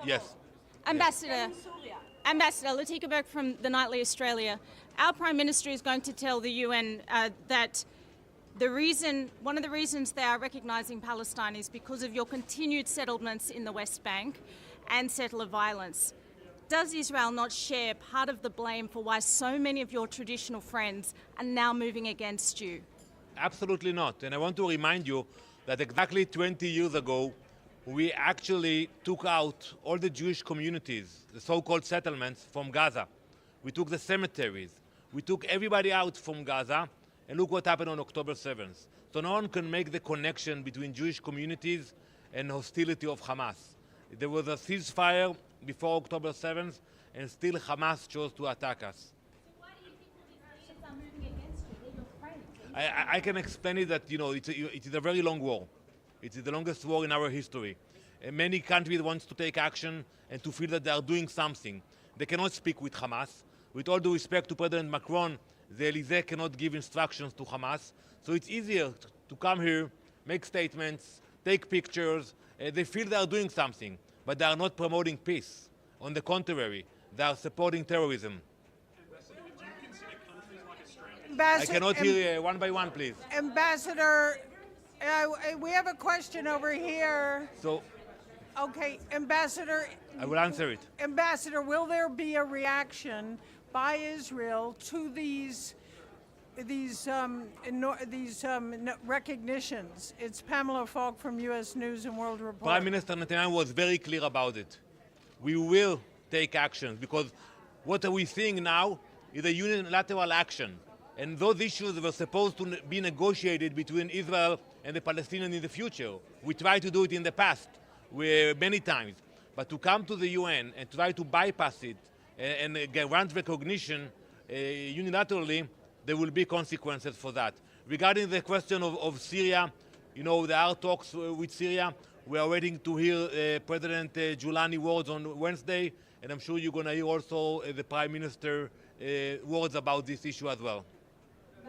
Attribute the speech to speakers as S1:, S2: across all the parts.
S1: Yes.
S2: Ambassador Latika Berg from the Nightly Australia. Our Prime Minister is going to tell the UN that one of the reasons they are recognising Palestine is because of your continued settlements in the West Bank and settler violence. Does Israel not share part of the blame for why so many of your traditional friends are now moving against you?
S1: Absolutely not. And I want to remind you that exactly 20 years ago, we actually took out all the Jewish communities, the so-called settlements, from Gaza. We took the cemeteries. We took everybody out from Gaza, and look what happened on October 7th. So no one can make the connection between Jewish communities and hostility of Hamas. There was a ceasefire before October 7th, and still Hamas chose to attack us.
S2: So why do you think all these Israelis are moving against you? They're your friends.
S1: I can explain it that, it is a very long war. It is the longest war in our history. And many countries want to take action and to feel that they are doing something. They cannot speak with Hamas. With all due respect to President Macron, the Elysee cannot give instructions to Hamas. So it's easier to come here, make statements, take pictures. They feel they are doing something, but they are not promoting peace. On the contrary, they are supporting terrorism. I cannot hear one by one, please.
S3: Ambassador, we have a question over here.
S1: So,
S3: okay, Ambassador.
S1: I will answer it.
S3: Ambassador, will there be a reaction by Israel to these recognitions? It's Pamela Falk from U.S. News and World Report.
S1: Prime Minister Netanyahu was very clear about it. We will take action because what are we seeing now is a unilateral action. And those issues were supposed to be negotiated between Israel and the Palestinians in the future. We tried to do it in the past, many times. But to come to the UN and try to bypass it and grant recognition unilaterally, there will be consequences for that. Regarding the question of Syria, there are talks with Syria. We are waiting to hear President Giuliani words on Wednesday, and I'm sure you're going to hear also the Prime Minister words about this issue as well.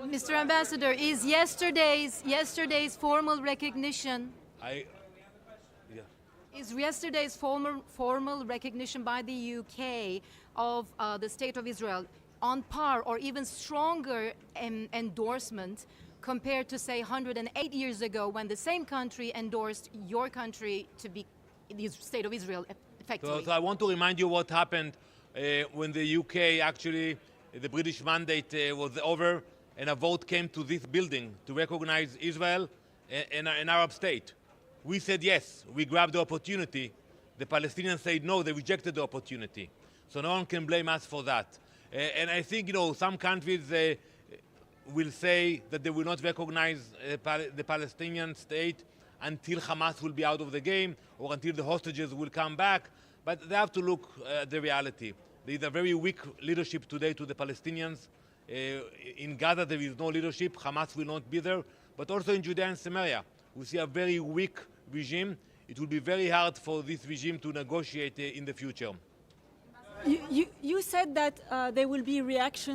S4: Mr. Ambassador, is yesterday's formal recognition is yesterday's formal recognition by the UK of the State of Israel on par or even stronger endorsement compared to, say, 108 years ago when the same country endorsed your country to be the State of Israel effectively?
S1: So I want to remind you what happened when the UK actually, the British mandate was over and a vote came to this building to recognize Israel and an Arab state. We said yes, we grabbed the opportunity. The Palestinians said no, they rejected the opportunity. So no one can blame us for that. And I think, some countries will say that they will not recognize the Palestinian state until Hamas will be out of the game or until the hostages will come back. But they have to look at the reality. There is a very weak leadership today to the Palestinians. In Gaza, there is no leadership. Hamas will not be there. But also in Judea and Samaria, we see a very weak regime. It will be very hard for this regime to negotiate in the future.
S5: You said that there will be reaction